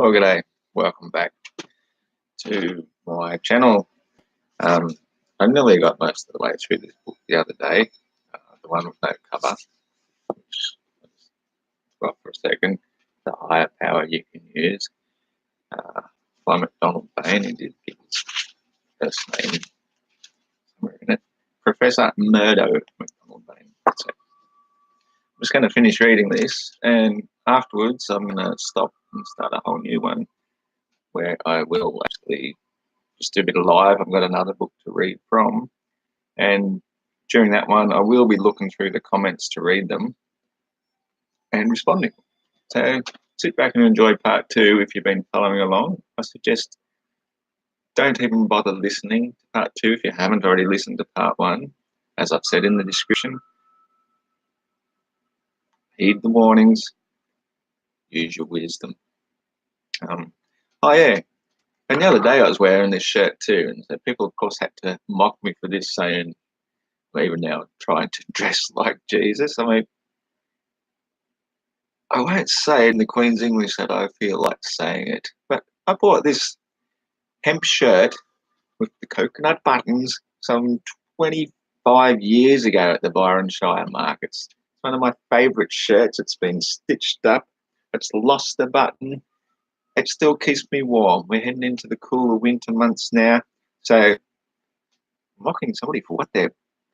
Well, g'day. Welcome back to my channel. I nearly got most of the way through this book the other day, the one with no cover, which well, for a second, The Higher Power You Can Use, by McDonald Bain. He did pick his first name somewhere in it. Professor Murdo McDonald Bain. So I'm just going to finish reading this, and afterwards I'm going to stop and start a whole new one where I will actually just do a bit of live. I've got another book to read from, and during that one I will be looking through the comments to read them and responding. So sit back and enjoy part two if you've been following along. I suggest don't even bother listening to part two if you haven't already listened to part one. As I've said in the description, heed the warnings, use your wisdom. Oh yeah, and the other day I was wearing this shirt too, and so people of course had to mock me for this, saying, well, even now trying to dress like Jesus. I mean, I won't say in the Queen's English that I feel like saying it, but I bought this hemp shirt with the coconut buttons some 25 years ago at the Byron Shire markets. It's one of my favourite shirts. It's been stitched up. It's lost a button. It still keeps me warm. We're heading into the cooler winter months now, so mocking somebody for what they're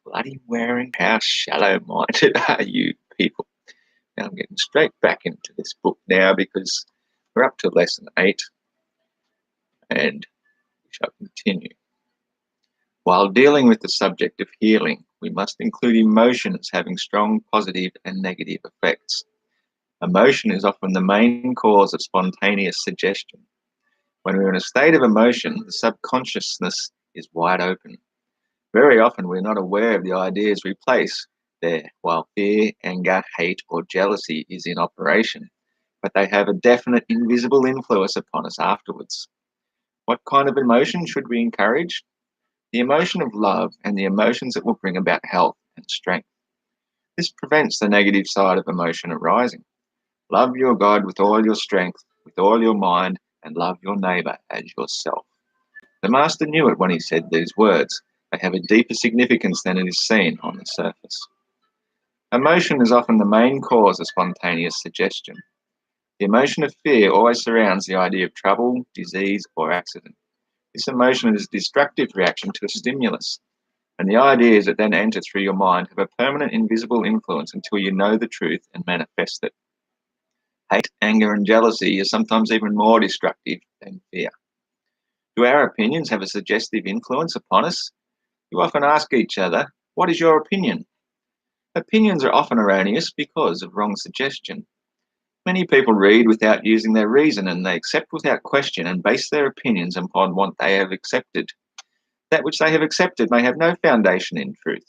bloody wearing. How shallow-minded are you people? Now I'm getting straight back into this book now because we're up to lesson 8, and we shall continue. While dealing with the subject of healing, we must include emotions having strong positive and negative effects. Emotion is often the main cause of spontaneous suggestion. When we're in a state of emotion, the subconsciousness is wide open. Very often we're not aware of the ideas we place there while fear, anger, hate, or jealousy is in operation, but they have a definite invisible influence upon us afterwards. What kind of emotion should we encourage? The emotion of love and the emotions that will bring about health and strength. This prevents the negative side of emotion arising. Love your God with all your strength, with all your mind, and love your neighbour as yourself. The Master knew it when he said these words. They have a deeper significance than it is seen on the surface. Emotion is often the main cause of spontaneous suggestion. The emotion of fear always surrounds the idea of trouble, disease, or accident. This emotion is a destructive reaction to a stimulus, and the ideas that then enter through your mind have a permanent invisible influence until you know the truth and manifest it. Hate, anger, and jealousy are sometimes even more destructive than fear. Do our opinions have a suggestive influence upon us? You often ask each other, what is your opinion? Opinions are often erroneous because of wrong suggestion. Many people read without using their reason, and they accept without question and base their opinions upon what they have accepted. That which they have accepted may have no foundation in truth.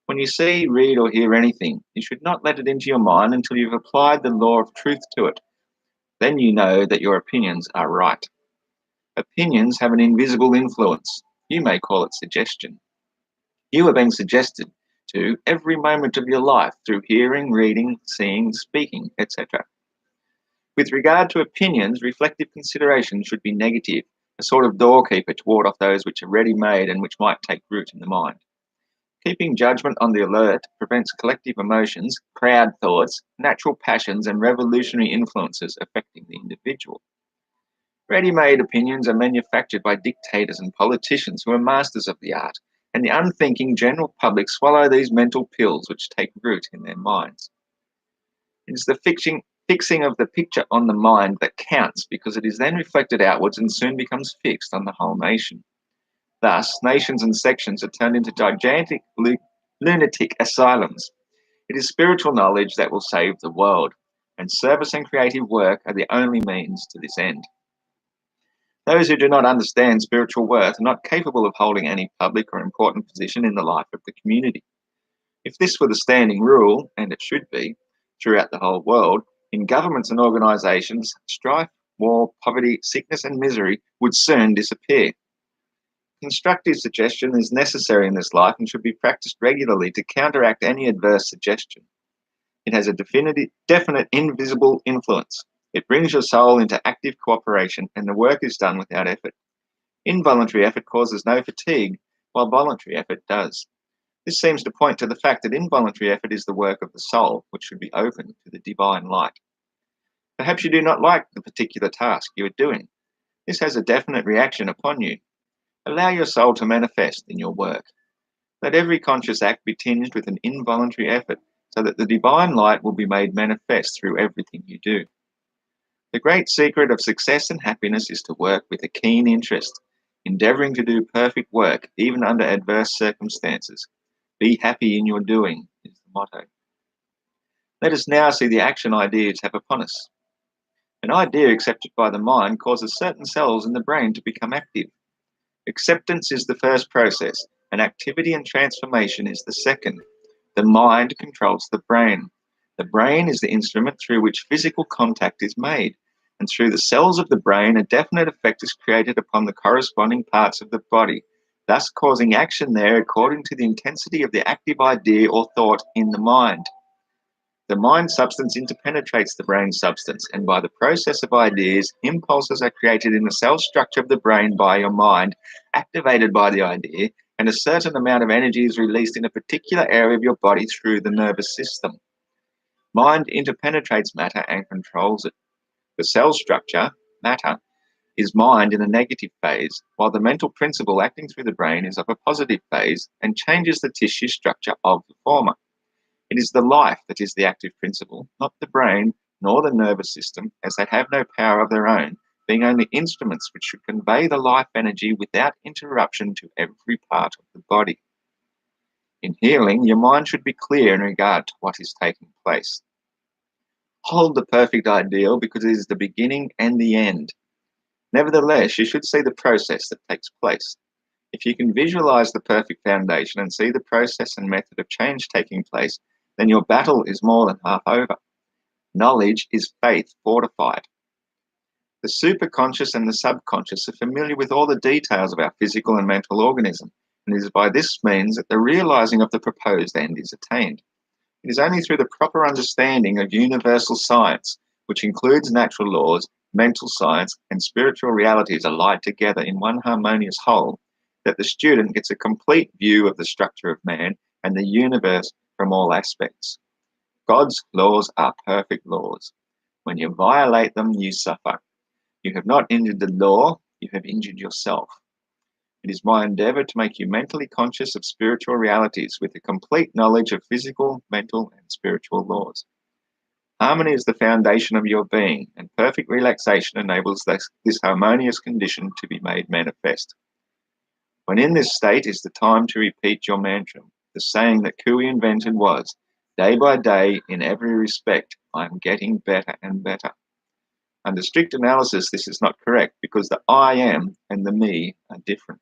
When you see, read, or hear anything, you should not let it into your mind until you've applied the law of truth to it. Then you know that your opinions are right. Opinions have an invisible influence. You may call it suggestion. You are being suggested to every moment of your life through hearing, reading, seeing, speaking, etc. With regard to opinions, reflective consideration should be negative, a sort of doorkeeper to ward off those which are ready-made and which might take root in the mind. Keeping judgment on the alert prevents collective emotions, crowd thoughts, natural passions, and revolutionary influences affecting the individual. Ready-made opinions are manufactured by dictators and politicians who are masters of the art, and the unthinking general public swallow these mental pills which take root in their minds. It is the fixing of the picture on the mind that counts, because it is then reflected outwards and soon becomes fixed on the whole nation. Thus, nations and sections are turned into gigantic lunatic asylums. It is spiritual knowledge that will save the world, and service and creative work are the only means to this end. Those who do not understand spiritual worth are not capable of holding any public or important position in the life of the community. If this were the standing rule, and it should be, throughout the whole world, in governments and organisations, strife, war, poverty, sickness and misery would soon disappear. Constructive suggestion is necessary in this life and should be practiced regularly to counteract any adverse suggestion. It has a definite invisible influence. It brings your soul into active cooperation, and the work is done without effort. Involuntary effort causes no fatigue, while voluntary effort does. This seems to point to the fact that involuntary effort is the work of the soul, which should be open to the divine light. Perhaps you do not like the particular task you are doing. This has a definite reaction upon you. Allow your soul to manifest in your work. Let every conscious act be tinged with an involuntary effort, so that the divine light will be made manifest through everything you do. The great secret of success and happiness is to work with a keen interest, endeavoring to do perfect work, even under adverse circumstances. Be happy in your doing is the motto. Let us now see the action ideas have upon us. An idea accepted by the mind causes certain cells in the brain to become active. Acceptance is the first process, and activity and transformation is the second. The mind controls the brain. The brain is the instrument through which physical contact is made, and through the cells of the brain, a definite effect is created upon the corresponding parts of the body, thus causing action there according to the intensity of the active idea or thought in the mind. The mind substance interpenetrates the brain substance, and by the process of ideas, impulses are created in the cell structure of the brain by your mind, activated by the idea, and a certain amount of energy is released in a particular area of your body through the nervous system. Mind interpenetrates matter and controls it. The cell structure, matter, is mind in a negative phase, while the mental principle acting through the brain is of a positive phase and changes the tissue structure of the former. It is the life that is the active principle, not the brain nor the nervous system, as they have no power of their own, being only instruments which should convey the life energy without interruption to every part of the body. In healing, your mind should be clear in regard to what is taking place. Hold the perfect ideal because it is the beginning and the end. Nevertheless, you should see the process that takes place. If you can visualize the perfect foundation and see the process and method of change taking place, then your battle is more than half over. Knowledge is faith fortified. The superconscious and the subconscious are familiar with all the details of our physical and mental organism, and it is by this means that the realizing of the proposed end is attained. It is only through the proper understanding of universal science, which includes natural laws, mental science, and spiritual realities allied together in one harmonious whole, that the student gets a complete view of the structure of man and the universe from all aspects. God's laws are perfect laws. When you violate them, you suffer. You have not injured the law, you have injured yourself. It is my endeavor to make you mentally conscious of spiritual realities with a complete knowledge of physical, mental, and spiritual laws. Harmony is the foundation of your being, and perfect relaxation enables this harmonious condition to be made manifest. When in this state is the time to repeat your mantra. The saying that Cooey invented was, day by day, in every respect, I am getting better and better. Under strict analysis, this is not correct because the I am and the me are different.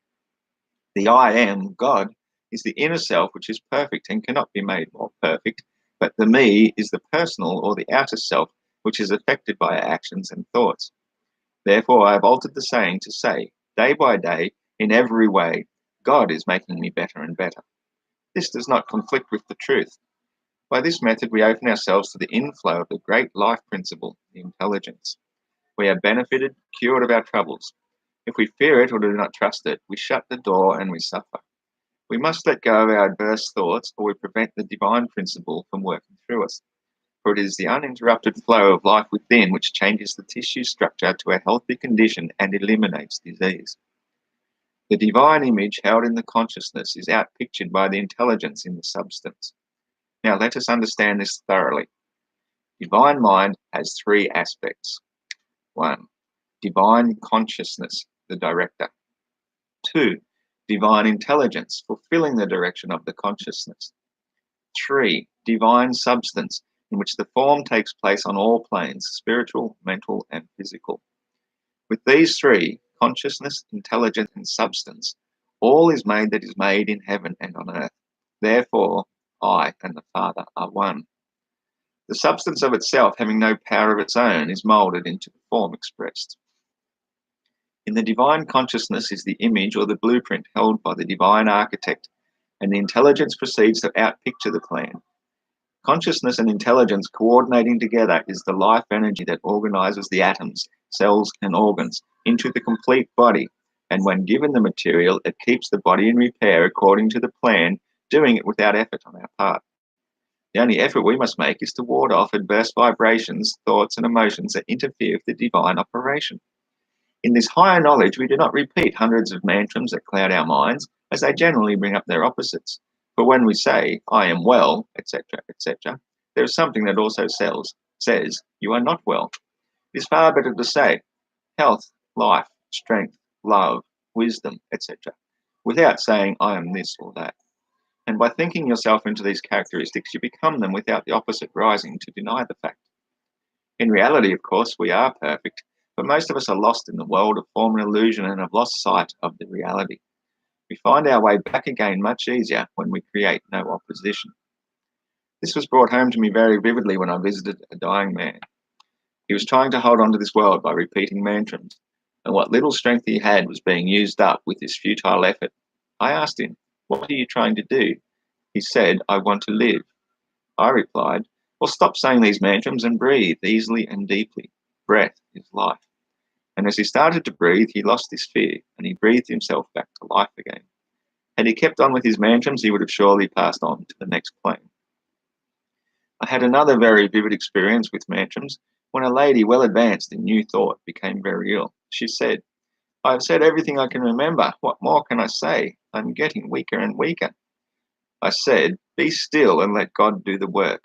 The I am, God, is the inner self which is perfect and cannot be made more perfect, but the me is the personal or the outer self which is affected by our actions and thoughts. Therefore, I have altered the saying to say, day by day, in every way, God is making me better and better. This does not conflict with the truth. By this method, we open ourselves to the inflow of the great life principle, the intelligence. We are benefited, cured of our troubles. If we fear it or do not trust it, we shut the door and we suffer. We must let go of our adverse thoughts, or we prevent the divine principle from working through us. For it is the uninterrupted flow of life within which changes the tissue structure to a healthy condition and eliminates disease. The divine image held in the consciousness is outpictured by the intelligence in the substance. Now let us understand this thoroughly. Divine mind has three aspects. 1. Divine consciousness, the director. 2. Divine intelligence, fulfilling the direction of the consciousness. 3. Divine substance, in which the form takes place on all planes, spiritual, mental, and physical. With these three, consciousness, intelligence, and substance, all is made that is made in heaven and on earth. Therefore, I and the Father are one. The substance of itself, having no power of its own, is moulded into the form expressed. In the divine consciousness is the image or the blueprint held by the divine architect, and the intelligence proceeds to outpicture the plan. Consciousness and intelligence coordinating together is the life energy that organizes the atoms, cells, and organs into the complete body. And when given the material, it keeps the body in repair according to the plan, doing it without effort on our part. The only effort we must make is to ward off adverse vibrations, thoughts, and emotions that interfere with the divine operation. In this higher knowledge, we do not repeat hundreds of mantrams that cloud our minds, as they generally bring up their opposites. For when we say, I am well, etc., there is something that also says, you are not well. It is far better to say, health, life, strength, love, wisdom, etc., without saying, I am this or that. And by thinking yourself into these characteristics, you become them without the opposite rising to deny the fact. In reality, of course, we are perfect, but most of us are lost in the world of form and illusion and have lost sight of the reality. We find our way back again much easier when we create no opposition. This was brought home to me very vividly when I visited a dying man. He was trying to hold on to this world by repeating mantrams, and what little strength he had was being used up with this futile effort. I asked him, what are you trying to do? He said, I want to live. I replied, well, stop saying these mantrams and breathe easily and deeply. Breath is life. And as he started to breathe, he lost his fear, and he breathed himself back to life again. Had he kept on with his mantrams, he would have surely passed on to the next plane. I had another very vivid experience with mantrams when a lady well advanced in new thought became very ill. She said, I have said everything I can remember. What more can I say? I'm getting weaker and weaker. I said, be still and let God do the work.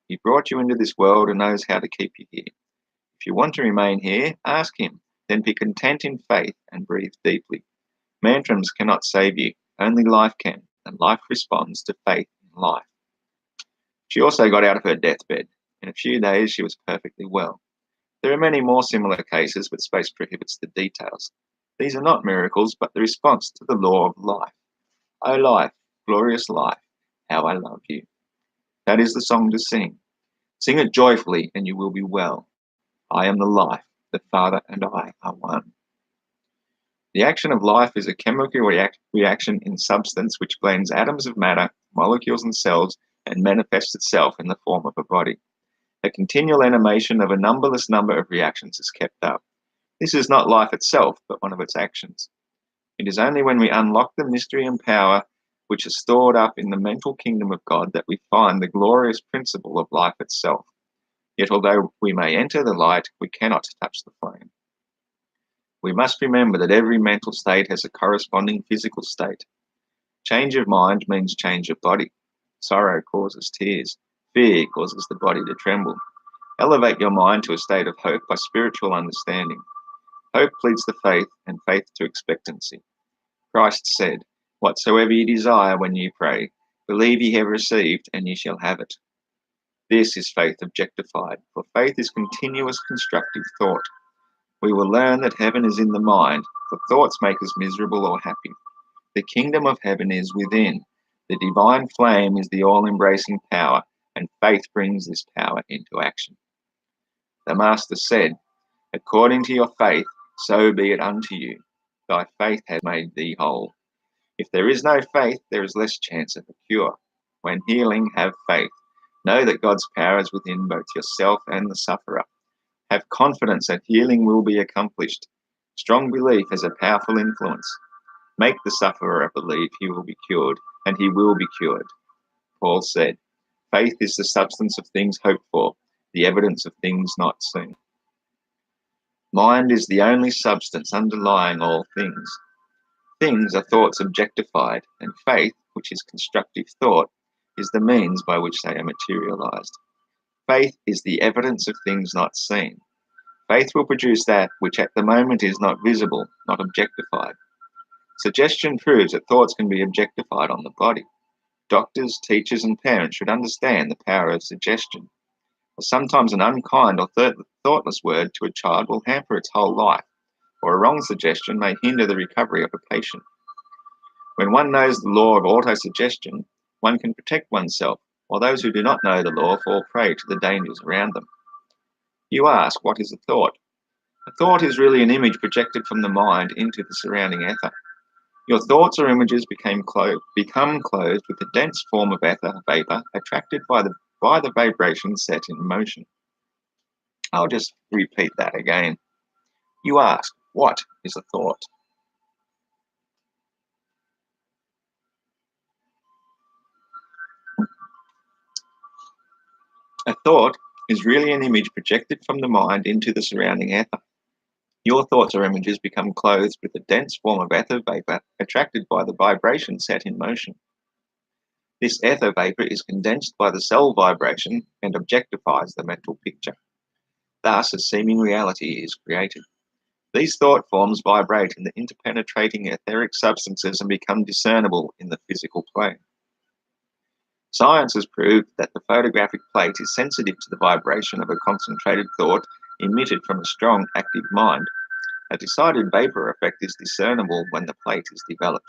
He brought you into this world and knows how to keep you here. If you want to remain here, ask him. Then be content in faith and breathe deeply. Mantrams cannot save you. Only life can, and life responds to faith in life. She also got out of her deathbed. In a few days, she was perfectly well. There are many more similar cases, but space prohibits the details. These are not miracles, but the response to the law of life. O life, glorious life, how I love you. That is the song to sing. Sing it joyfully, and you will be well. I am the life. The Father and I are one. The action of life is a chemical reaction in substance which blends atoms of matter, molecules, and cells, and manifests itself in the form of a body. A continual animation of a numberless number of reactions is kept up. This is not life itself, but one of its actions. It is only when we unlock the mystery and power which is stored up in the mental kingdom of God that we find the glorious principle of life itself. Yet although we may enter the light, we cannot touch the flame. We must remember that every mental state has a corresponding physical state. Change of mind means change of body. Sorrow causes tears. Fear causes the body to tremble. Elevate your mind to a state of hope by spiritual understanding. Hope leads to faith, and faith to expectancy. Christ said, whatsoever ye desire when ye pray, believe ye have received, and ye shall have it. This is faith objectified, for faith is continuous constructive thought. We will learn that heaven is in the mind, for thoughts make us miserable or happy. The kingdom of heaven is within. The divine flame is the all-embracing power, and faith brings this power into action. The Master said, according to your faith, so be it unto you. Thy faith hath made thee whole. If there is no faith, there is less chance of a cure. When healing, have faith. Know that God's power is within both yourself and the sufferer. Have confidence that healing will be accomplished. Strong belief has a powerful influence. Make the sufferer believe he will be cured, and he will be cured. Paul said, faith is the substance of things hoped for, the evidence of things not seen. Mind is the only substance underlying all things. Things are thoughts objectified, and faith, which is constructive thought, is the means by which they are materialized. Faith is the evidence of things not seen. Faith will produce that which at the moment is not visible, not objectified. Suggestion proves that thoughts can be objectified on the body. Doctors, teachers, and parents should understand the power of suggestion. Sometimes an unkind or thoughtless word to a child will hamper its whole life, or a wrong suggestion may hinder the recovery of a patient. When one knows the law of autosuggestion, one can protect oneself, while those who do not know the law fall prey to the dangers around them. You ask, what is a thought? A thought is really an image projected from the mind into the surrounding ether. Your thoughts or images become clothed with a dense form of ether vapor attracted by the by the vibration set in motion. I'll just repeat that again. You ask, what is a thought? A thought is really an image projected from the mind into the surrounding ether. Your thoughts or images become clothed with a dense form of ether vapor attracted by the vibration set in motion. This ether vapor is condensed by the cell vibration and objectifies the mental picture. Thus, a seeming reality is created. These thought forms vibrate in the interpenetrating etheric substances and become discernible in the physical plane. Science has proved that the photographic plate is sensitive to the vibration of a concentrated thought emitted from a strong, active mind. A decided vapor effect is discernible when the plate is developed.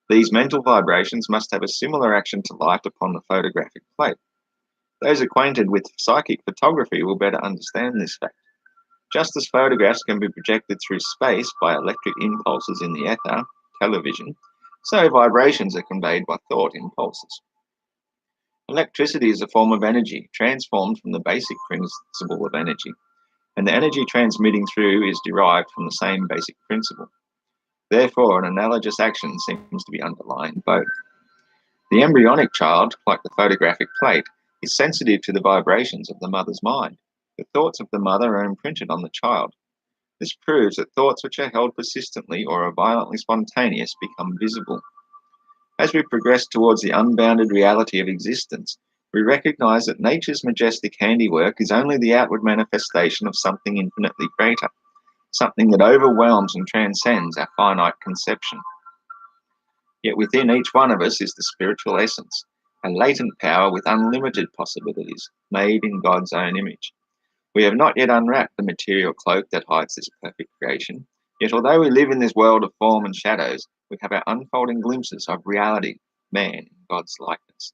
These mental vibrations must have a similar action to light upon the photographic plate. Those acquainted with psychic photography will better understand this fact. Just as photographs can be projected through space by electric impulses in the ether, television, so vibrations are conveyed by thought impulses. Electricity is a form of energy transformed from the basic principle of energy, and the energy transmitting through is derived from the same basic principle. Therefore, an analogous action seems to be underlying both. The embryonic child, like the photographic plate, is sensitive to the vibrations of the mother's mind. The thoughts of the mother are imprinted on the child. This proves that thoughts which are held persistently or are violently spontaneous become visible. As we progress towards the unbounded reality of existence, we recognize that nature's majestic handiwork is only the outward manifestation of something infinitely greater, something that overwhelms and transcends our finite conception. Yet within each one of us is the spiritual essence, a latent power with unlimited possibilities, made in God's own image. We have not yet unwrapped the material cloak that hides this perfect creation, yet although we live in this world of form and shadows, we have our unfolding glimpses of reality, man in God's likeness.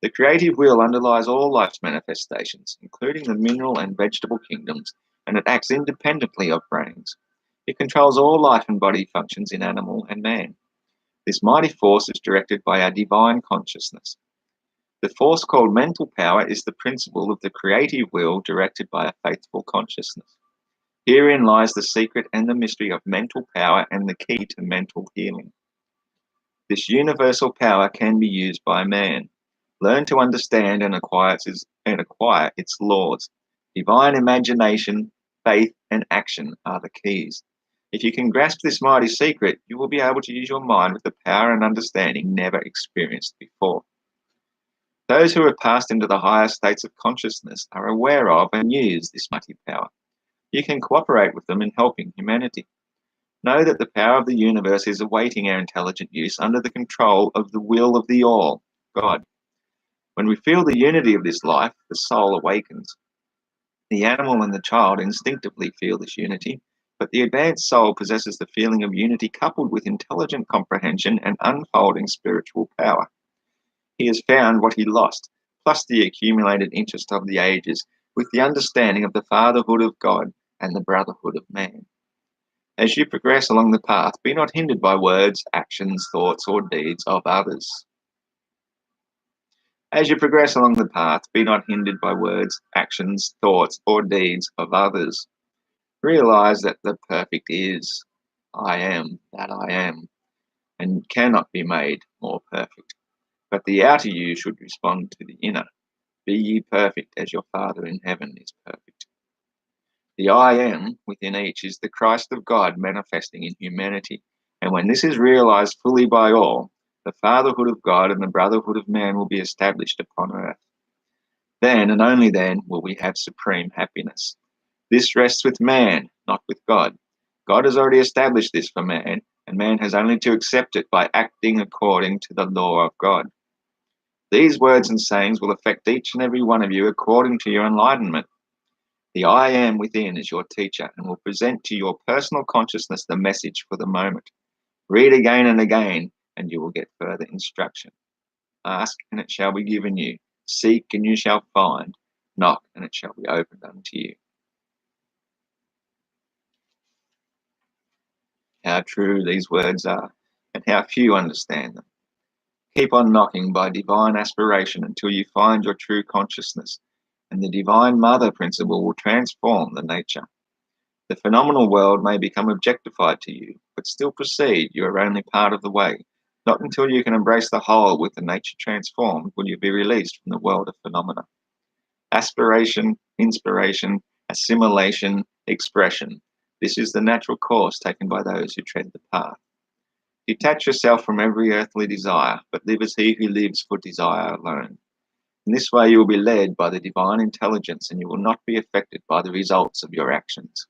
The creative will underlies all life's manifestations, including the mineral and vegetable kingdoms, and it acts independently of brains. It controls all life and body functions in animal and man. This mighty force is directed by our divine consciousness. The force called mental power is the principle of the creative will directed by a faithful consciousness. Herein lies the secret and the mystery of mental power and the key to mental healing. This universal power can be used by man. Learn to understand and acquire its laws. Divine imagination, faith, and action are the keys. If you can grasp this mighty secret, you will be able to use your mind with the power and understanding never experienced before. Those who have passed into the higher states of consciousness are aware of and use this mighty power. You can cooperate with them in helping humanity. Know that the power of the universe is awaiting our intelligent use under the control of the will of the All, God. When we feel the unity of this life, the soul awakens. The animal and the child instinctively feel this unity, but the advanced soul possesses the feeling of unity coupled with intelligent comprehension and unfolding spiritual power. He has found what he lost, plus the accumulated interest of the ages, with the understanding of the fatherhood of God and the brotherhood of man. As you progress along the path, be not hindered by words, actions, thoughts, or deeds of others. As you progress along the path, be not hindered by words, actions, thoughts, or deeds of others. Realize that the perfect is, I am that I am, and cannot be made more perfect. But the outer you should respond to the inner. Be ye perfect as your Father in heaven is perfect. The I am within each is the Christ of God manifesting in humanity. And when this is realized fully by all, the fatherhood of God and the brotherhood of man will be established upon earth. Then and only then will we have supreme happiness. This rests with man, not with God. God has already established this for man, and man has only to accept it by acting according to the law of God. These words and sayings will affect each and every one of you according to your enlightenment. The I am within is your teacher and will present to your personal consciousness the message for the moment. Read again and again, and you will get further instruction. Ask, and it shall be given you. Seek, and you shall find. Knock, and it shall be opened unto you. How true these words are, and how few understand them. Keep on knocking by divine aspiration until you find your true consciousness, and the divine mother principle will transform the nature. The phenomenal world may become objectified to you, but still proceed, you are only part of the way. Not until you can embrace the whole with the nature transformed will you be released from the world of phenomena. Aspiration, inspiration, assimilation, expression. This is the natural course taken by those who tread the path. Detach yourself from every earthly desire, but live as he who lives for desire alone. In this way you will be led by the divine intelligence and you will not be affected by the results of your actions.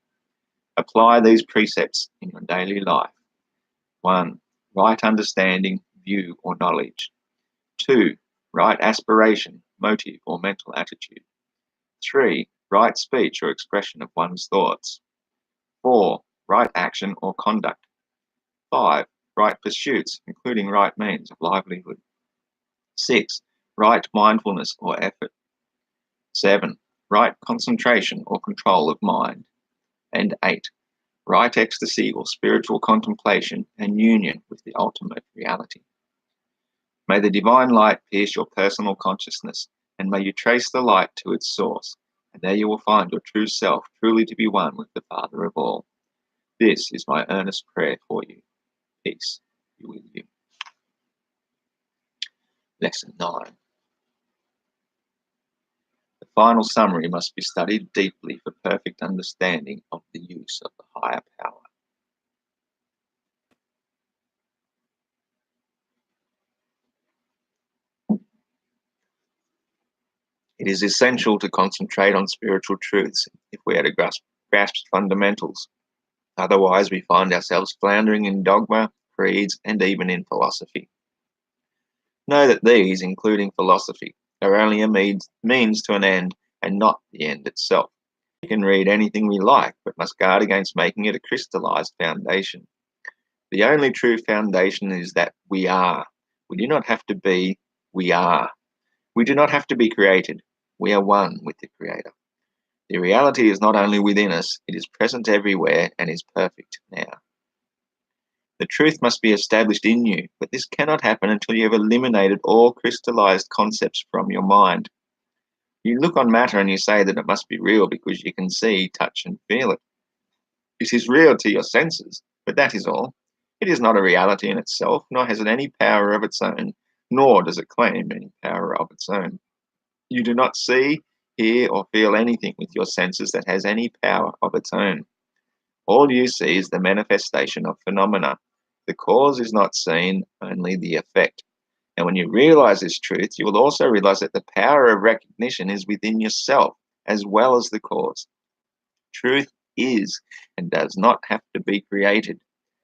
Apply these precepts in your daily life. 1. Right understanding, view, or knowledge. 2. Right aspiration, motive, or mental attitude. 3. Right speech or expression of one's thoughts. 4. Right action or conduct. 5. Right pursuits, including right means of livelihood. 6. Right mindfulness or effort. 7. Right concentration or control of mind. And 8. Right ecstasy or spiritual contemplation and union with the ultimate reality. May the divine light pierce your personal consciousness, and may you trace the light to its source, and there you will find your true self, truly to be one with the Father of all. This is my earnest prayer for you. Peace be with you. Lesson 9. The final summary must be studied deeply for perfect understanding of the use of the higher power. It is essential to concentrate on spiritual truths if we are to grasp fundamentals. Otherwise, we find ourselves floundering in dogma, creeds, and even in philosophy. Know that these, including philosophy, are only a means to an end and not the end itself. We can read anything we like, but must guard against making it a crystallized foundation. The only true foundation is that we are. We do not have to be, we are. We do not have to be created. We are one with the Creator. The reality is not only within us, it is present everywhere and is perfect now. The truth must be established in you, but this cannot happen until you have eliminated all crystallized concepts from your mind. You look on matter and you say that it must be real because you can see, touch, and feel it. It is real to your senses, but that is all. It is not a reality in itself, nor has it any power of its own, nor does it claim any power of its own. You do not see, hear, or feel anything with your senses that has any power of its own. All you see is the manifestation of phenomena. The cause is not seen, only the effect. And when you realize this truth, you will also realize that the power of recognition is within yourself as well as the cause. Truth is and does not have to be created.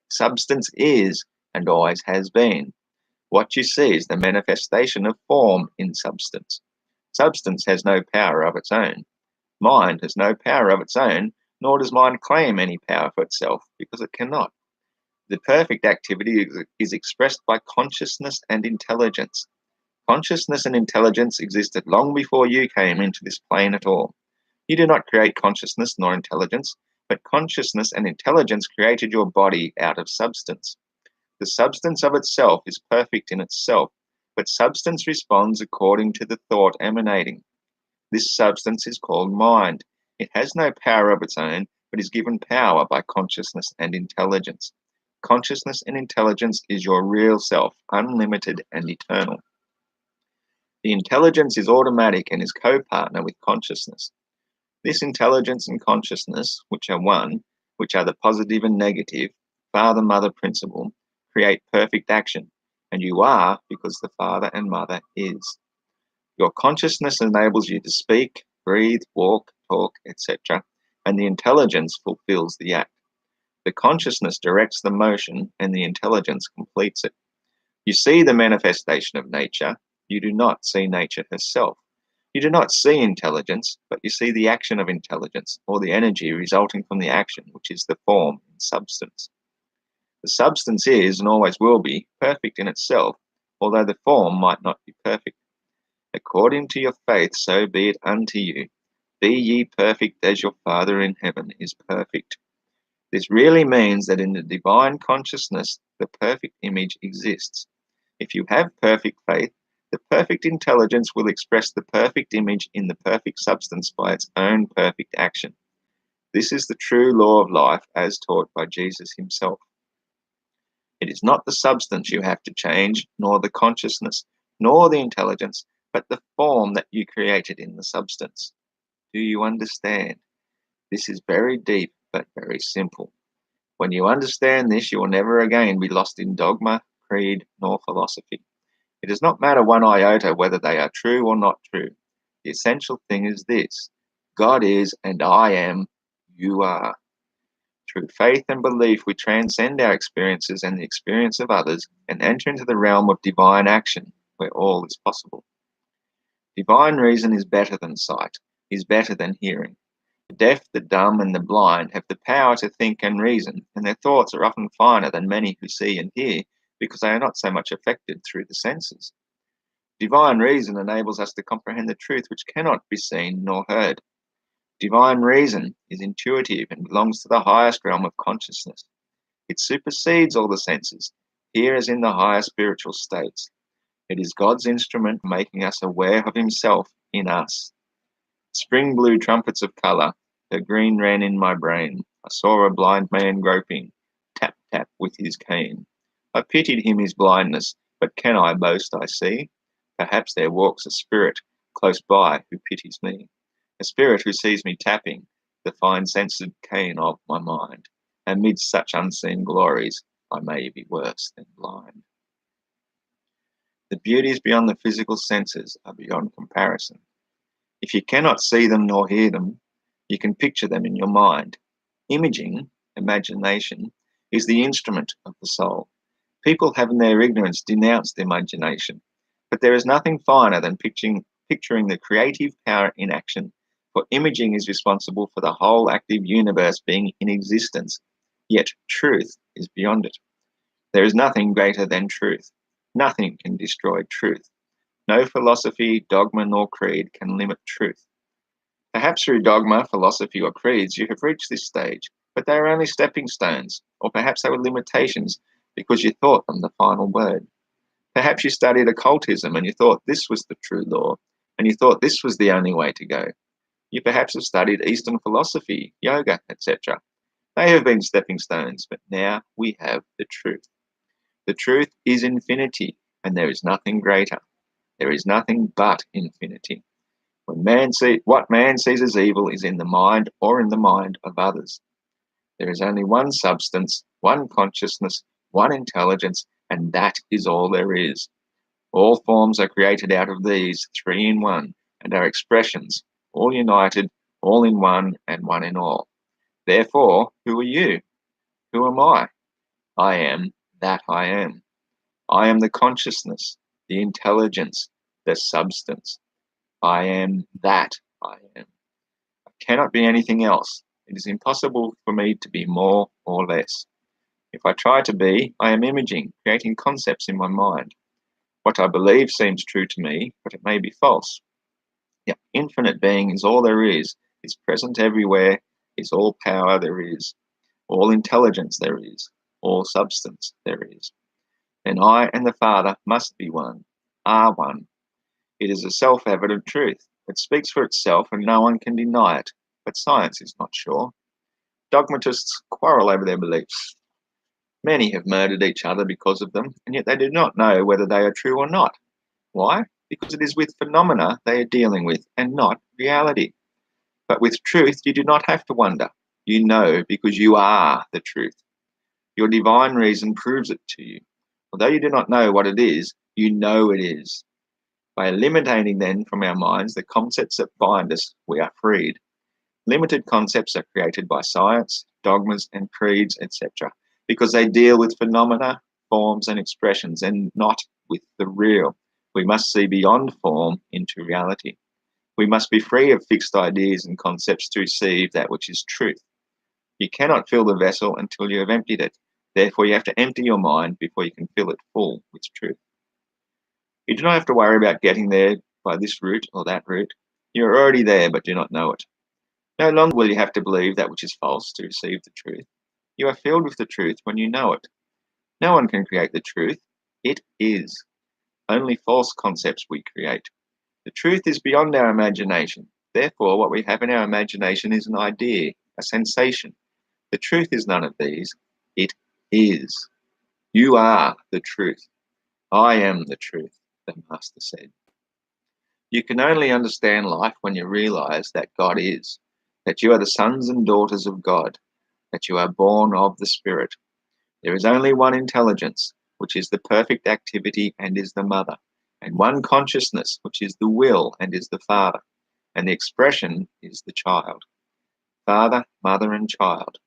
Substance is and always has been. What you see is the manifestation of form in substance. Substance has no power of its own. Mind has no power of its own, nor does mind claim any power for itself, because it cannot. The perfect activity is expressed by consciousness and intelligence. Consciousness and intelligence existed long before you came into this plane at all. You did not create consciousness nor intelligence, but consciousness and intelligence created your body out of substance. The substance of itself is perfect in itself, but substance responds according to the thought emanating. This substance is called mind. It has no power of its own, but is given power by consciousness and intelligence. Consciousness and intelligence is your real self, unlimited and eternal. The intelligence is automatic and is co-partner with consciousness. This intelligence and consciousness, which are one, which are the positive and negative, father-mother principle, create perfect action, and you are because the father and mother is. Your consciousness enables you to speak, breathe, walk, talk, etc., and the intelligence fulfills the act. The consciousness directs the motion, and the intelligence completes it. You see the manifestation of nature. You do not see nature herself. You do not see intelligence, but you see the action of intelligence, or the energy resulting from the action, which is the form and substance. The substance is, and always will be, perfect in itself, although the form might not be perfect. According to your faith, so be it unto you. Be ye perfect as your Father in heaven is perfect. This really means that in the divine consciousness, the perfect image exists. If you have perfect faith, the perfect intelligence will express the perfect image in the perfect substance by its own perfect action. This is the true law of life as taught by Jesus himself. It is not the substance you have to change, nor the consciousness, nor the intelligence, but the form that you created in the substance. Do you understand? This is very deep, but very simple. When you understand this, you will never again be lost in dogma, creed, nor philosophy. It does not matter one iota whether they are true or not true. The essential thing is this: God is, and I am, you are. Through faith and belief, we transcend our experiences and the experience of others and enter into the realm of divine action, where all is possible. Divine reason is better than sight, is better than hearing. The deaf, the dumb, and the blind have the power to think and reason, and their thoughts are often finer than many who see and hear, because they are not so much affected through the senses. Divine reason enables us to comprehend the truth which cannot be seen nor heard. Divine reason is intuitive and belongs to the highest realm of consciousness. It supersedes all the senses, here as in the higher spiritual states. It is God's instrument making us aware of himself in us. Spring blew trumpets of colour, the green ran in my brain. I saw a blind man groping, tap, tap with his cane. I pitied him his blindness, but can I boast I see? Perhaps there walks a spirit close by who pities me. A spirit who sees me tapping the fine-sensed cane of my mind. Amidst such unseen glories, I may be worse than blind. The beauties beyond the physical senses are beyond comparison. If you cannot see them nor hear them, you can picture them in your mind. Imaging, imagination, is the instrument of the soul. People have in their ignorance denounced imagination, but there is nothing finer than picturing the creative power in action, for imaging is responsible for the whole active universe being in existence, yet truth is beyond it. There is nothing greater than truth. Nothing can destroy truth. No philosophy, dogma, nor creed can limit truth. Perhaps through dogma, philosophy, or creeds you have reached this stage, but they are only stepping stones, or perhaps they were limitations because you thought them the final word. Perhaps you studied occultism and you thought this was the true law, and you thought this was the only way to go. You perhaps have studied Eastern philosophy, yoga, etc. They have been stepping stones, but now we have the truth. The truth is infinity, and there is nothing greater. There is nothing but infinity. What man sees as evil is in the mind or in the mind of others. There is only one substance, one consciousness, one intelligence, and that is all there is. All forms are created out of these, three in one, and are expressions, all united, all in one, and one in all. Therefore, who are you? Who am I? I am that I am. I am the consciousness, the intelligence, the substance. I am that I am. I cannot be anything else. It is impossible for me to be more or less. If I try to be, I am imaging, creating concepts in my mind. What I believe seems true to me, but it may be false. Yet infinite being is all there is present everywhere, is all power there is, all intelligence there is, all substance there is. And I and the Father must be one, are one. It is a self-evident truth. It speaks for itself and no one can deny it, but science is not sure. Dogmatists quarrel over their beliefs. Many have murdered each other because of them, and yet they do not know whether they are true or not. Why? Because it is with phenomena they are dealing with and not reality. But with truth, you do not have to wonder. You know because you are the truth. Your divine reason proves it to you. Although you do not know what it is, you know it is. By eliminating then from our minds the concepts that bind us, we are freed. Limited concepts are created by science, dogmas, and creeds, etc., because they deal with phenomena, forms, and expressions, and not with the real. We must see beyond form into reality. We must be free of fixed ideas and concepts to receive that which is truth. You cannot fill the vessel until you have emptied it. Therefore, you have to empty your mind before you can fill it full with truth. You do not have to worry about getting there by this route or that route. You are already there, but do not know it. No longer will you have to believe that which is false to receive the truth. You are filled with the truth when you know it. No one can create the truth. It is. Only false concepts we create. The truth is beyond our imagination. Therefore, what we have in our imagination is an idea, a sensation. The truth is none of these. It is. You are the truth. I am the truth, the Master said. You can only understand life when you realize that God is, that you are the sons and daughters of God, that you are born of the Spirit. There is only one intelligence, which is the perfect activity and is the mother, and one consciousness, which is the will and is the father, and the expression is the child. Father, mother, and child.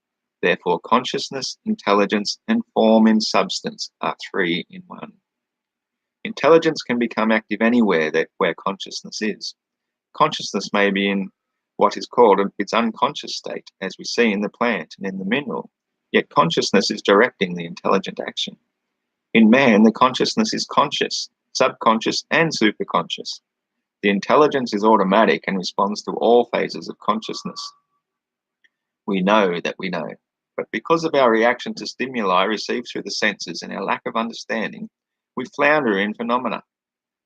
Therefore, consciousness, intelligence, and form in substance are three in one. Intelligence can become active anywhere where consciousness is. Consciousness may be in what is called its unconscious state, as we see in the plant and in the mineral, yet consciousness is directing the intelligent action. In man, the consciousness is conscious, subconscious, and superconscious. The intelligence is automatic and responds to all phases of consciousness. We know that we know, but because of our reaction to stimuli received through the senses and our lack of understanding, we flounder in phenomena.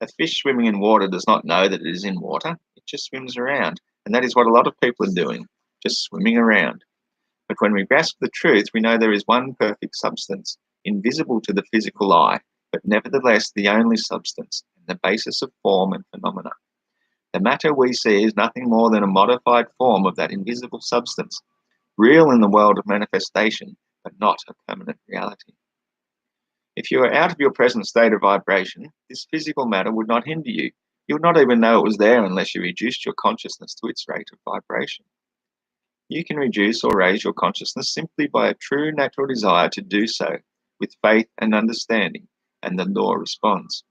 A fish swimming in water does not know that it is in water, it just swims around, and that is what a lot of people are doing, just swimming around. But when we grasp the truth, we know there is one perfect substance, invisible to the physical eye, but nevertheless the only substance, and the basis of form and phenomena. The matter we see is nothing more than a modified form of that invisible substance, real in the world of manifestation, but not a permanent reality. If you are out of your present state of vibration, this physical matter would not hinder you. You would not even know it was there unless you reduced your consciousness to its rate of vibration. You can reduce or raise your consciousness simply by a true natural desire to do so, with faith and understanding, and the law responds.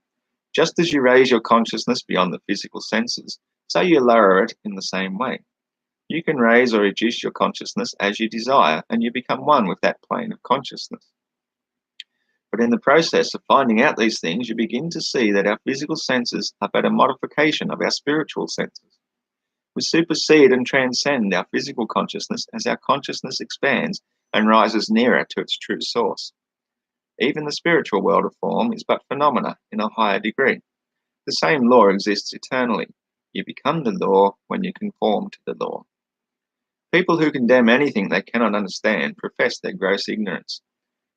Just as you raise your consciousness beyond the physical senses, so you lower it in the same way. You can raise or reduce your consciousness as you desire, and you become one with that plane of consciousness. But in the process of finding out these things, you begin to see that our physical senses are but a modification of our spiritual senses. We supersede and transcend our physical consciousness as our consciousness expands and rises nearer to its true source. Even the spiritual world of form is but phenomena in a higher degree. The same law exists eternally. You become the law when you conform to the law. People who condemn anything they cannot understand profess their gross ignorance.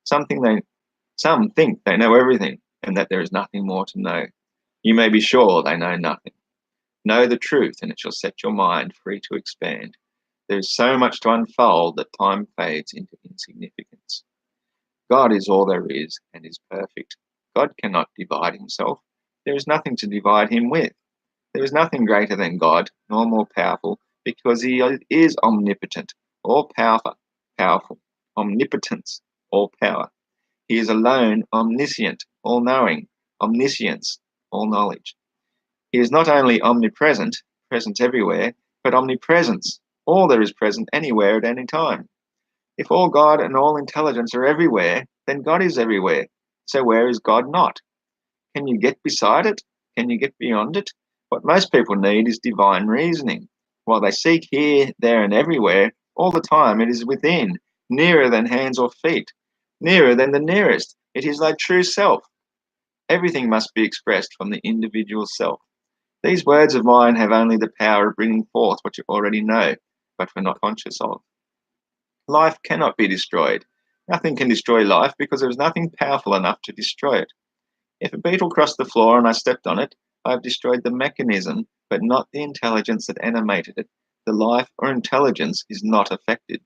Some think they know everything and that there is nothing more to know. You may be sure they know nothing. Know the truth and it shall set your mind free to expand. There is so much to unfold that time fades into insignificance. God is all there is and is perfect. God cannot divide himself. There is nothing to divide him with. There is nothing greater than God, nor more powerful, because he is omnipotent, powerful, omnipotence, all power. He is alone omniscient, all-knowing, omniscience, all knowledge. He is not only omnipresent, present everywhere, but omnipresence, all there is present anywhere at any time. If all God and all intelligence are everywhere, then God is everywhere. So where is God not? Can you get beside it? Can you get beyond it? What most people need is divine reasoning. While they seek here, there, and everywhere, all the time it is within, nearer than hands or feet, nearer than the nearest. It is thy true self. Everything must be expressed from the individual self. These words of mine have only the power of bringing forth what you already know, but were not conscious of. Life cannot be destroyed. Nothing can destroy life because there is nothing powerful enough to destroy it. If a beetle crossed the floor and I stepped on it, I have destroyed the mechanism, but not the intelligence that animated it. The life or intelligence is not affected.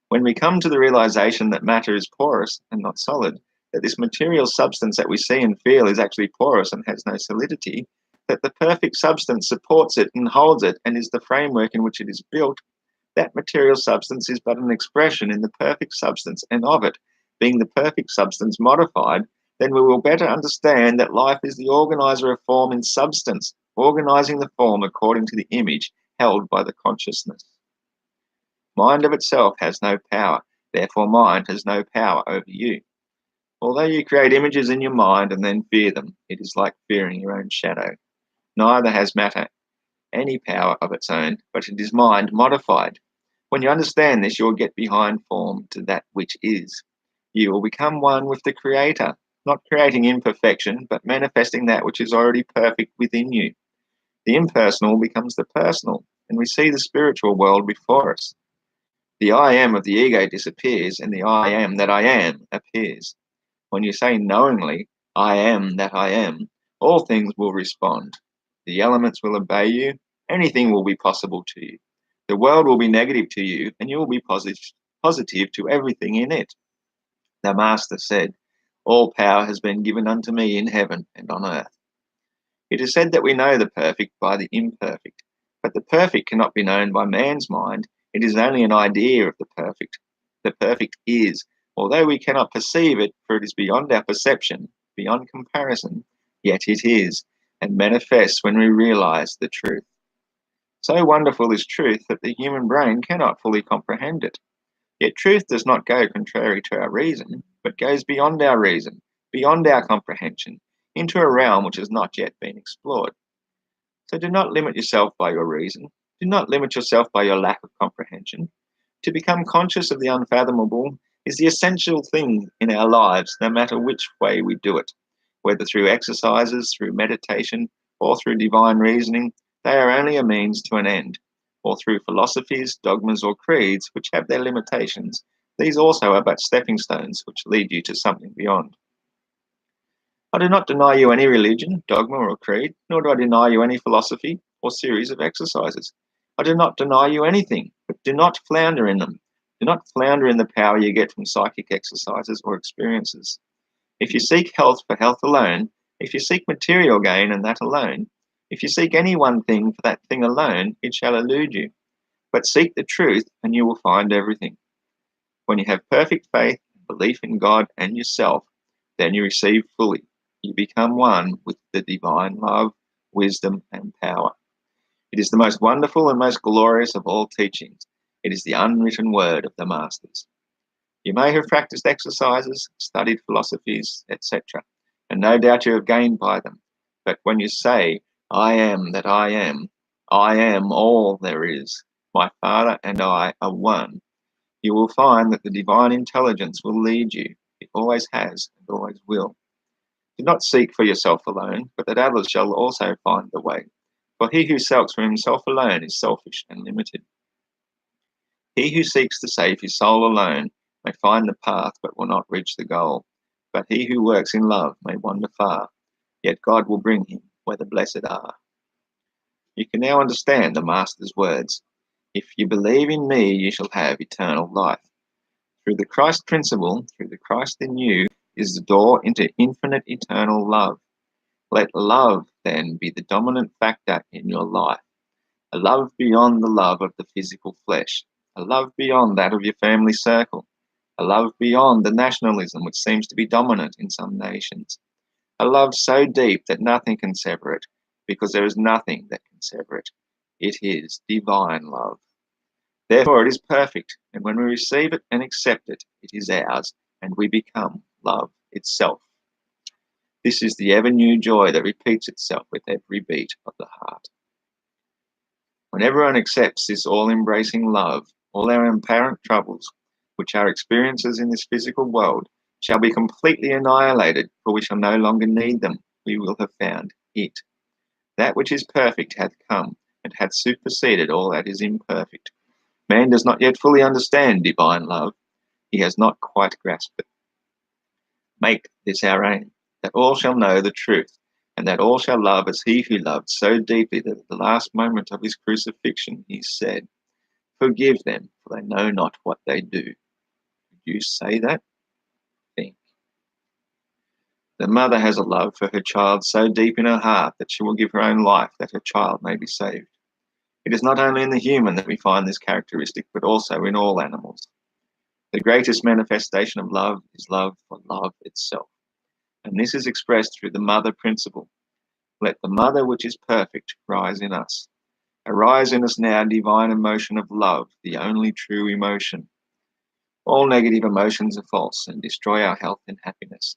When we come to the realization that matter is porous and not solid, that this material substance that we see and feel is actually porous and has no solidity, that the perfect substance supports it and holds it and is the framework in which it is built, that material substance is but an expression in the perfect substance, and of it, being the perfect substance modified, then we will better understand that life is the organizer of form in substance, organizing the form according to the image held by the consciousness. Mind of itself has no power, therefore mind has no power over you. Although you create images in your mind and then fear them, it is like fearing your own shadow. Neither has matter any power of its own, but it is mind modified. When you understand this, you will get behind form to that which is. You will become one with the Creator, not creating imperfection, but manifesting that which is already perfect within you. The impersonal becomes the personal, and we see the spiritual world before us. The I am of the ego disappears, and the I am that I am appears. When you say knowingly, I am that I am, all things will respond. The elements will obey you, anything will be possible to you. The world will be negative to you, and you will be positive to everything in it. The Master said, all power has been given unto me in heaven and on earth. It is said that we know the perfect by the imperfect, but the perfect cannot be known by man's mind. It is only an idea of the perfect. The perfect is, although we cannot perceive it, for it is beyond our perception, beyond comparison, yet it is, and manifests when we realize the truth. So wonderful is truth that the human brain cannot fully comprehend it. Yet truth does not go contrary to our reason, but goes beyond our reason, beyond our comprehension, into a realm which has not yet been explored. So do not limit yourself by your reason. Do not limit yourself by your lack of comprehension. To become conscious of the unfathomable is the essential thing in our lives, no matter which way we do it. Whether through exercises, through meditation, or through divine reasoning, they are only a means to an end. Or through philosophies, dogmas, or creeds, which have their limitations, these also are but stepping stones which lead you to something beyond. I do not deny you any religion, dogma, or creed, nor do I deny you any philosophy or series of exercises. I do not deny you anything, but do not flounder in them. Do not flounder in the power you get from psychic exercises or experiences. If you seek health for health alone, if you seek material gain and that alone, if you seek any one thing for that thing alone, it shall elude you. But seek the truth and you will find everything. When you have perfect faith, belief in God and yourself, then you receive fully. You become one with the divine love, wisdom, and power. It is the most wonderful and most glorious of all teachings. It is the unwritten word of the Masters. You may have practiced exercises, studied philosophies, etc., and no doubt you have gained by them. But when you say, I am that I am all there is, my Father and I are one, you will find that the divine intelligence will lead you. It always has and always will. Do not seek for yourself alone, but that others shall also find the way. For he who seeks for himself alone is selfish and limited. He who seeks to save his soul alone may find the path but will not reach the goal. But he who works in love may wander far, yet God will bring him where the blessed are. You can now understand the Master's words. If you believe in me, you shall have eternal life. Through the Christ principle, through the Christ in you, is the door into infinite eternal love. Let love, then, be the dominant factor in your life. A love beyond the love of the physical flesh. A love beyond that of your family circle. A love beyond the nationalism which seems to be dominant in some nations. A love so deep that nothing can sever it, because there is nothing that can sever it. It is divine love. Therefore it is perfect, and when we receive it and accept it, it is ours, and we become love itself. This is the ever-new joy that repeats itself with every beat of the heart. When everyone accepts this all-embracing love, all our apparent troubles, which are experiences in this physical world, shall be completely annihilated, for we shall no longer need them. We will have found it. That which is perfect hath come, and hath superseded all that is imperfect. Man does not yet fully understand divine love. He has not quite grasped it. Make this our aim, that all shall know the truth, and that all shall love as he who loved so deeply that at the last moment of his crucifixion he said, forgive them, for they know not what they do. Would you say that? Think. The mother has a love for her child so deep in her heart that she will give her own life that her child may be saved. It is not only in the human that we find this characteristic, but also in all animals. The greatest manifestation of love is love for love itself. And this is expressed through the mother principle. Let the mother which is perfect rise in us. Arise in us now, divine emotion of love, the only true emotion. All negative emotions are false and destroy our health and happiness.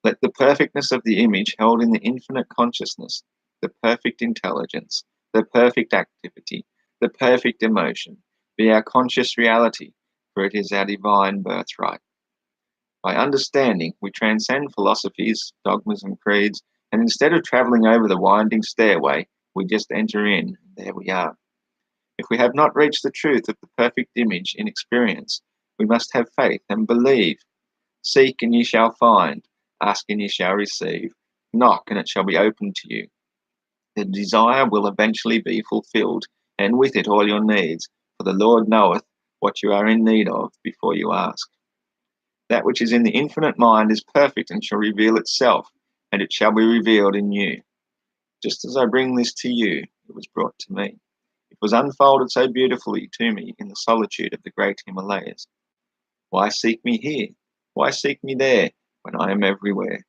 Let the perfectness of the image held in the infinite consciousness, the perfect intelligence, the perfect activity, the perfect emotion, be our conscious reality, for it is our divine birthright. By understanding, we transcend philosophies, dogmas, and creeds, and instead of travelling over the winding stairway, we just enter in. There we are. If we have not reached the truth of the perfect image in experience, we must have faith and believe. Seek and ye shall find, ask and ye shall receive, knock and it shall be opened to you. The desire will eventually be fulfilled, and with it all your needs, for the Lord knoweth what you are in need of before you ask. That which is in the infinite mind is perfect and shall reveal itself, and it shall be revealed in you. Just as I bring this to you, it was brought to me. It was unfolded so beautifully to me in the solitude of the great Himalayas. Why seek me here? Why seek me there, when I am everywhere?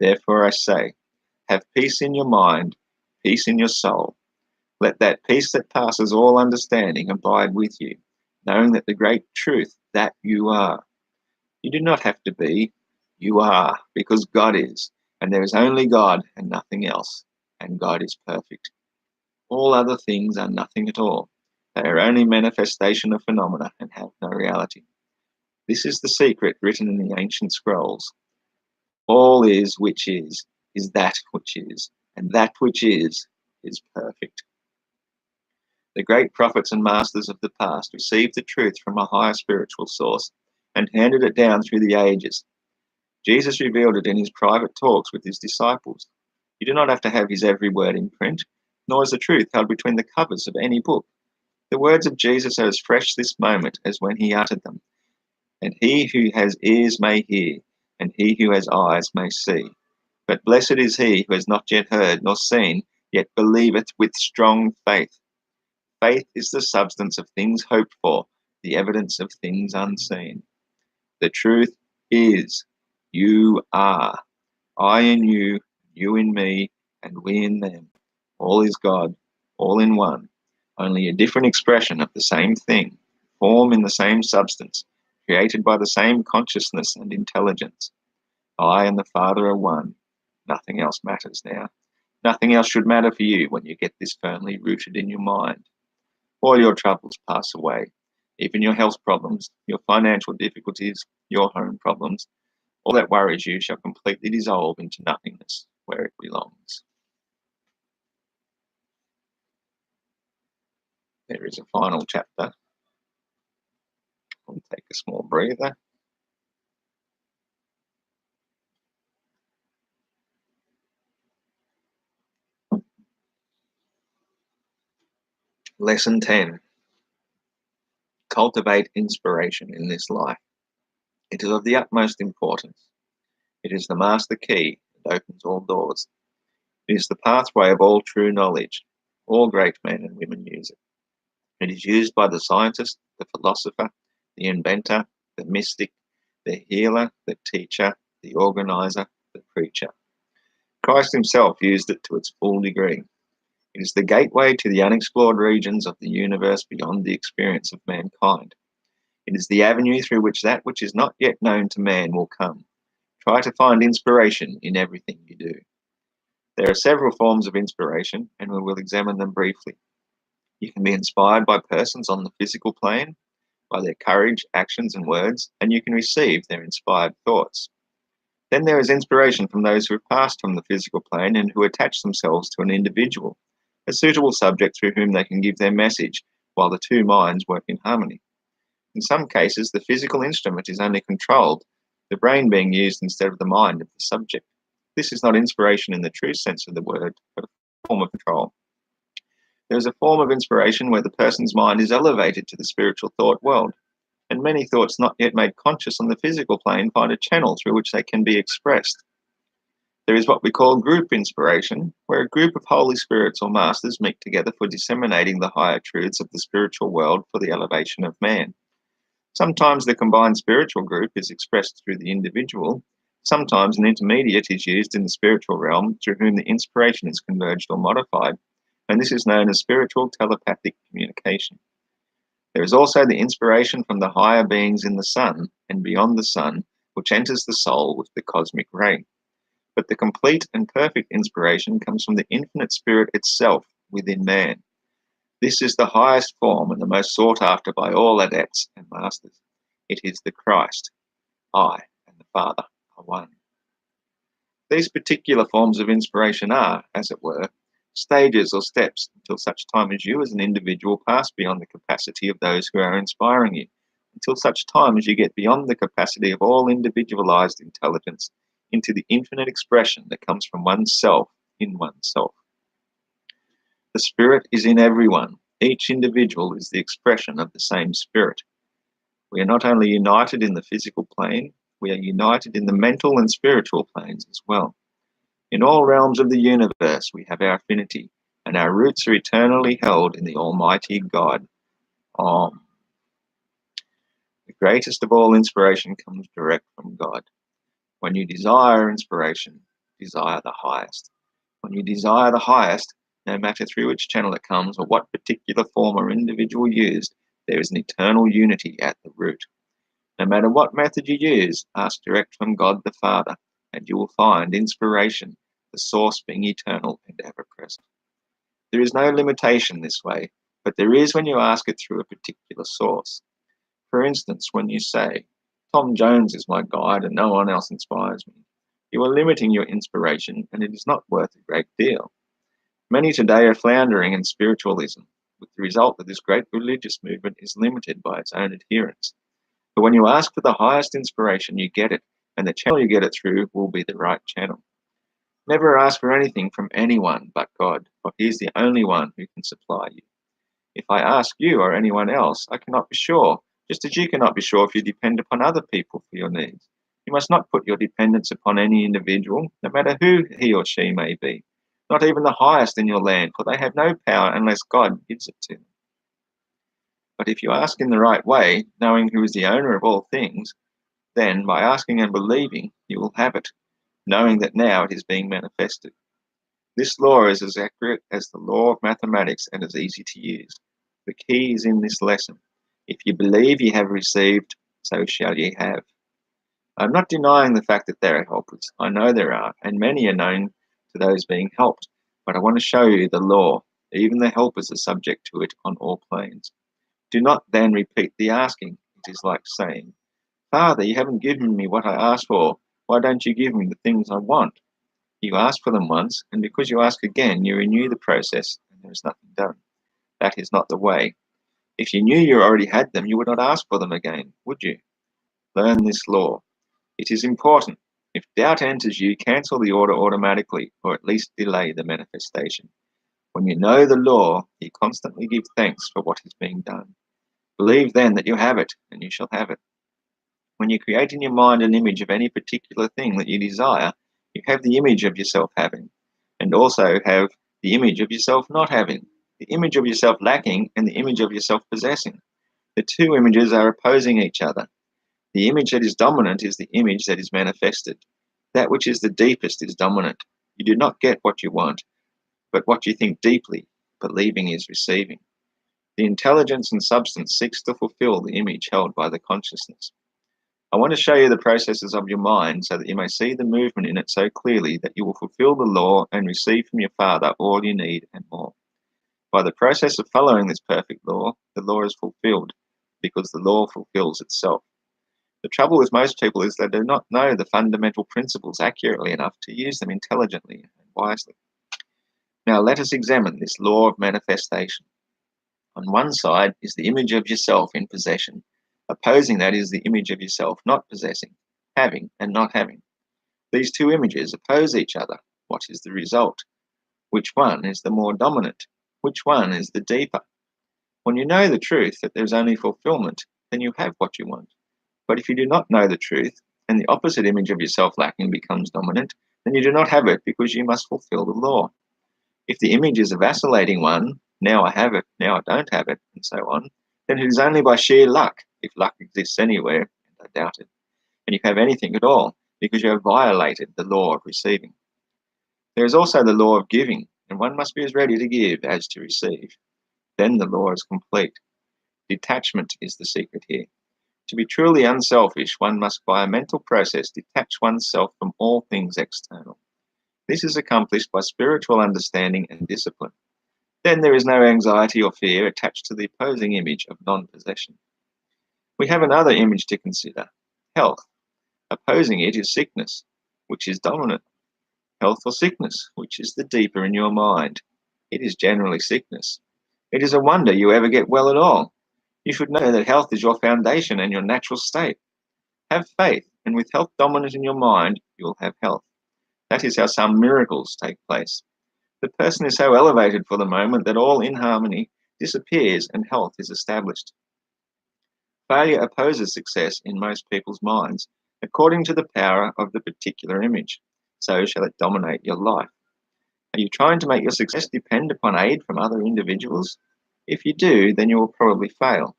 Therefore I say, have peace in your mind, peace in your soul. Let that peace that passes all understanding abide with you, knowing that the great truth that you are. You do not have to be, you are, because God is, and there is only God and nothing else, and God is perfect. All other things are nothing at all. They are only manifestation of phenomena and have no reality. This is the secret written in the ancient scrolls. All is that which is, and that which is perfect. The great prophets and masters of the past received the truth from a higher spiritual source and handed it down through the ages. Jesus revealed it in his private talks with his disciples. You do not have to have his every word in print, nor is the truth held between the covers of any book. The words of Jesus are as fresh this moment as when he uttered them. And he who has ears may hear, and he who has eyes may see. But blessed is he who has not yet heard nor seen, yet believeth with strong faith. Faith is the substance of things hoped for, the evidence of things unseen. The truth is, you are. I in you, you in me, and we in them. All is God, all in one, only a different expression of the same thing, form in the same substance, created by the same consciousness and intelligence. I and the Father are one. Nothing else matters now. Nothing else should matter for you when you get this firmly rooted in your mind. All your troubles pass away, even your health problems, your financial difficulties, your home problems. All that worries you shall completely dissolve into nothingness where it belongs. There is a final chapter. I'll take a small breather. Lesson 10. Cultivate inspiration in this life. It is of the utmost importance. It is the master key that opens all doors. It is the pathway of all true knowledge. All great men and women use it. It is used by the scientist, the philosopher, the inventor, the mystic, the healer, the teacher, the organizer, the preacher. Christ himself used it to its full degree. It is the gateway to the unexplored regions of the universe beyond the experience of mankind. It is the avenue through which that which is not yet known to man will come. Try to find inspiration in everything you do. There are several forms of inspiration, and we will examine them briefly. You can be inspired by persons on the physical plane, by their courage, actions, and words, and you can receive their inspired thoughts. Then there is inspiration from those who have passed from the physical plane and who attach themselves to an individual, a suitable subject through whom they can give their message, while the two minds work in harmony. In some cases, the physical instrument is only controlled, the brain being used instead of the mind of the subject. This is not inspiration in the true sense of the word, but a form of control. There is a form of inspiration where the person's mind is elevated to the spiritual thought world, and many thoughts not yet made conscious on the physical plane find a channel through which they can be expressed. There is what we call group inspiration, where a group of Holy Spirits or Masters meet together for disseminating the higher truths of the spiritual world for the elevation of man. Sometimes the combined spiritual group is expressed through the individual. Sometimes an intermediate is used in the spiritual realm through whom the inspiration is converged or modified, and this is known as spiritual telepathic communication. There is also the inspiration from the higher beings in the sun and beyond the sun, which enters the soul with the cosmic ray. But the complete and perfect inspiration comes from the infinite spirit itself within man. This is the highest form and the most sought after by all adepts and masters. It is the Christ, I and the Father are one. These particular forms of inspiration are, as it were, stages or steps until such time as you as an individual pass beyond the capacity of those who are inspiring you, until such time as you get beyond the capacity of all individualized intelligence into the infinite expression that comes from oneself in oneself. The Spirit is in everyone. Each individual is the expression of the same Spirit. We are not only united in the physical plane, we are united in the mental and spiritual planes as well. In all realms of the universe, we have our affinity, and our roots are eternally held in the Almighty God. Om. The greatest of all inspiration comes direct from God. When you desire inspiration, desire the highest. When you desire the highest, no matter through which channel it comes or what particular form or individual used, there is an eternal unity at the root. No matter what method you use, ask direct from God the Father, and you will find inspiration, the source being eternal and ever-present. There is no limitation this way, but there is when you ask it through a particular source. For instance, when you say, Tom Jones is my guide and no one else inspires me, you are limiting your inspiration, and it is not worth a great deal. Many today are floundering in spiritualism, with the result that this great religious movement is limited by its own adherents. But when you ask for the highest inspiration, you get it, and the channel you get it through will be the right channel. Never ask for anything from anyone but God, for He is the only one who can supply you. If I ask you or anyone else, I cannot be sure, just as you cannot be sure if you depend upon other people for your needs. You must not put your dependence upon any individual, no matter who he or she may be, not even the highest in your land, for they have no power unless God gives it to them. But if you ask in the right way, knowing who is the owner of all things, then by asking and believing, you will have it, knowing that now it is being manifested. This law is as accurate as the law of mathematics and as easy to use. The key is in this lesson. If you believe you have received, so shall ye have. I'm not denying the fact that there are helpers. I know there are, and many are known to those being helped. But I want to show you the law. Even the helpers are subject to it on all planes. Do not then repeat the asking. It is like saying, Father, you haven't given me what I asked for. Why don't you give me the things I want? You ask for them once, and because you ask again, you renew the process, and there is nothing done. That is not the way. If you knew you already had them, you would not ask for them again, would you? Learn this law. It is important. If doubt enters you, cancel the order automatically, or at least delay the manifestation. When you know the law, you constantly give thanks for what is being done. Believe then that you have it, and you shall have it. When you create in your mind an image of any particular thing that you desire, you have the image of yourself having, and also have the image of yourself not having, the image of yourself lacking, and the image of yourself possessing. The two images are opposing each other. The image that is dominant is the image that is manifested. That which is the deepest is dominant. You do not get what you want, but what you think deeply, believing is receiving. The intelligence and substance seeks to fulfill the image held by the consciousness. I want to show you the processes of your mind so that you may see the movement in it so clearly that you will fulfill the law and receive from your Father all you need and more. By the process of following this perfect law, the law is fulfilled, because the law fulfills itself. The trouble with most people is they do not know the fundamental principles accurately enough to use them intelligently and wisely. Now let us examine this law of manifestation. On one side is the image of yourself in possession. Opposing that is the image of yourself not possessing, having and not having. These two images oppose each other. What is the result? Which one is the more dominant? Which one is the deeper? When you know the truth that there is only fulfillment, then you have what you want. But if you do not know the truth, and the opposite image of yourself lacking becomes dominant, then you do not have it because you must fulfill the law. If the image is a vacillating one, now I have it, now I don't have it, and so on, then it is only by sheer luck, if luck exists anywhere, and I doubt it, and you have anything at all, because you have violated the law of receiving. There is also the law of giving, and one must be as ready to give as to receive. Then the law is complete. Detachment is the secret here. To be truly unselfish, one must by a mental process detach oneself from all things external. This is accomplished by spiritual understanding and discipline. Then there is no anxiety or fear attached to the opposing image of non-possession. We have another image to consider, health. Opposing it is sickness, which is dominant. Health or sickness, which is the deeper in your mind. It is generally sickness. It is a wonder you ever get well at all. You should know that health is your foundation and your natural state. Have faith, and with health dominant in your mind, you will have health. That is how some miracles take place. The person is so elevated for the moment that all inharmony disappears and health is established. Failure opposes success in most people's minds, according to the power of the particular image. So shall it dominate your life. Are you trying to make your success depend upon aid from other individuals? If you do, then you will probably fail.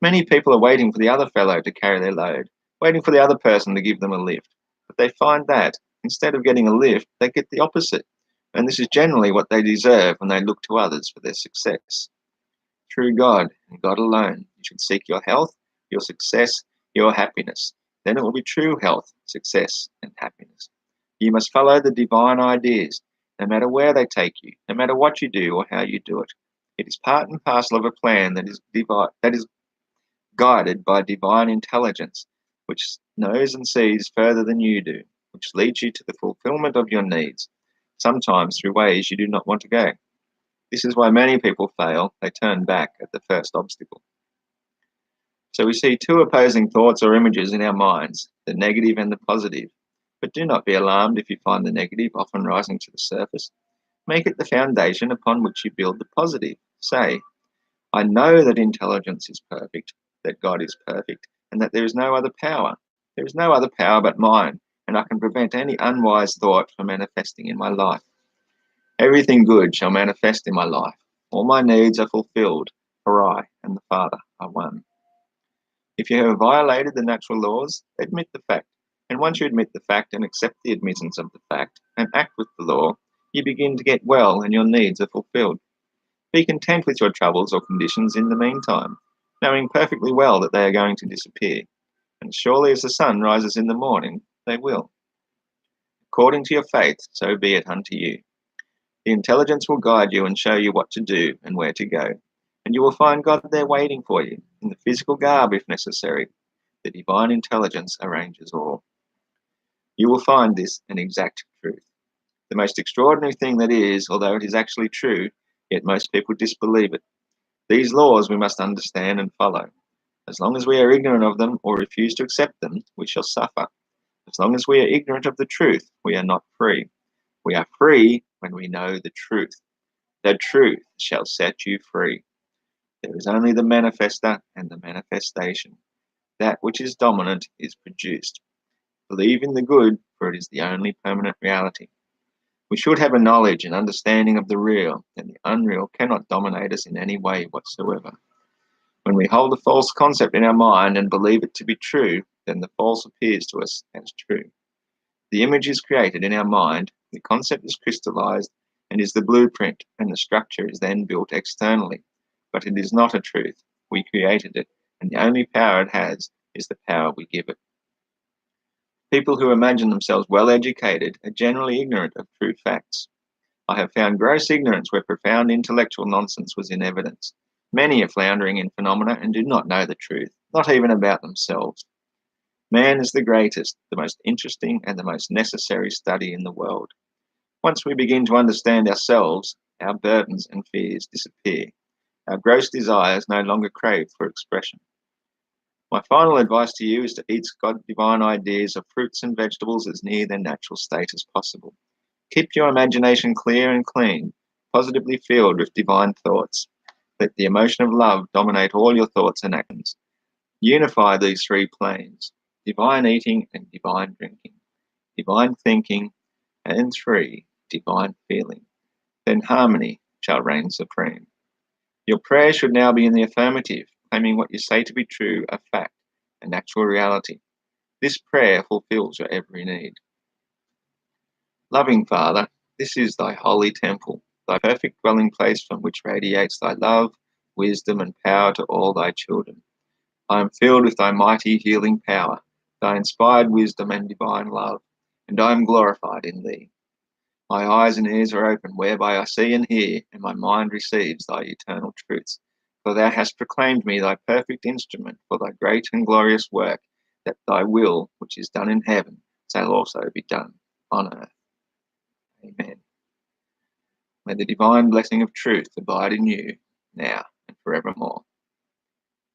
Many people are waiting for the other fellow to carry their load, waiting for the other person to give them a lift. But they find that, instead of getting a lift, they get the opposite. And this is generally what they deserve when they look to others for their success. Through God and God alone, you should seek your health, your success, your happiness. Then it will be true health, success, and happiness. You must follow the divine ideas, no matter where they take you, no matter what you do or how you do it. It is part and parcel of a plan that is guided by divine intelligence, which knows and sees further than you do, which leads you to the fulfillment of your needs, sometimes through ways you do not want to go. This is why many people fail. They turn back at the first obstacle. So we see two opposing thoughts or images in our minds, the negative and the positive. But do not be alarmed if you find the negative often rising to the surface. Make it the foundation upon which you build the positive. Say, I know that intelligence is perfect, that God is perfect, and that there is no other power. There is no other power but mine, and I can prevent any unwise thought from manifesting in my life. Everything good shall manifest in my life. All my needs are fulfilled, for I and the Father are one. If you have violated the natural laws, admit the fact. And once you admit the fact and accept the admittance of the fact and act with the law, you begin to get well and your needs are fulfilled. Be content with your troubles or conditions in the meantime, knowing perfectly well that they are going to disappear. And surely as the sun rises in the morning, they will. According to your faith, so be it unto you. The intelligence will guide you and show you what to do and where to go. And you will find God there waiting for you, in the physical garb if necessary. The divine intelligence arranges all. You will find this an exact truth. The most extraordinary thing that is, although it is actually true, yet most people disbelieve it. These laws we must understand and follow. As long as we are ignorant of them or refuse to accept them, we shall suffer. As long as we are ignorant of the truth, we are not free. We are free when we know the truth. The truth shall set you free. There is only the manifester and the manifestation. That which is dominant is produced. Believe in the good, for it is the only permanent reality. We should have a knowledge and understanding of the real, and the unreal cannot dominate us in any way whatsoever. When we hold a false concept in our mind and believe it to be true, then the false appears to us as true. The image is created in our mind, the concept is crystallized, and is the blueprint, and the structure is then built externally. But it is not a truth. We created it, and the only power it has is the power we give it. People who imagine themselves well educated are generally ignorant of true facts. I have found gross ignorance where profound intellectual nonsense was in evidence. Many are floundering in phenomena and do not know the truth, not even about themselves. Man is the greatest, the most interesting, and the most necessary study in the world. Once we begin to understand ourselves, our burdens and fears disappear. Our gross desires no longer crave for expression. My final advice to you is to eat God's divine ideas of fruits and vegetables as near their natural state as possible. Keep your imagination clear and clean, positively filled with divine thoughts. Let the emotion of love dominate all your thoughts and actions. Unify these three planes, divine eating and divine drinking, divine thinking, and three, divine feeling. Then harmony shall reign supreme. Your prayer should now be in the affirmative, claiming what you say to be true a fact, an actual reality. This prayer fulfills your every need. Loving Father, this is thy holy temple, thy perfect dwelling place from which radiates thy love, wisdom, and power to all thy children. I am filled with thy mighty healing power, thy inspired wisdom and divine love, and I am glorified in thee. My eyes and ears are open, whereby I see and hear, and my mind receives thy eternal truths. For thou hast proclaimed me thy perfect instrument for thy great and glorious work, that thy will, which is done in heaven, shall also be done on earth. Amen. May the divine blessing of truth abide in you now and forevermore.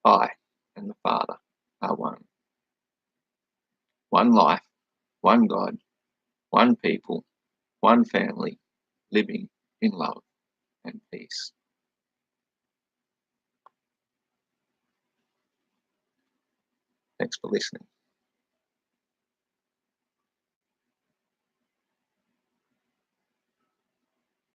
I and the Father are one. One life, one God, one people, one family, living in love and peace. Thanks for listening.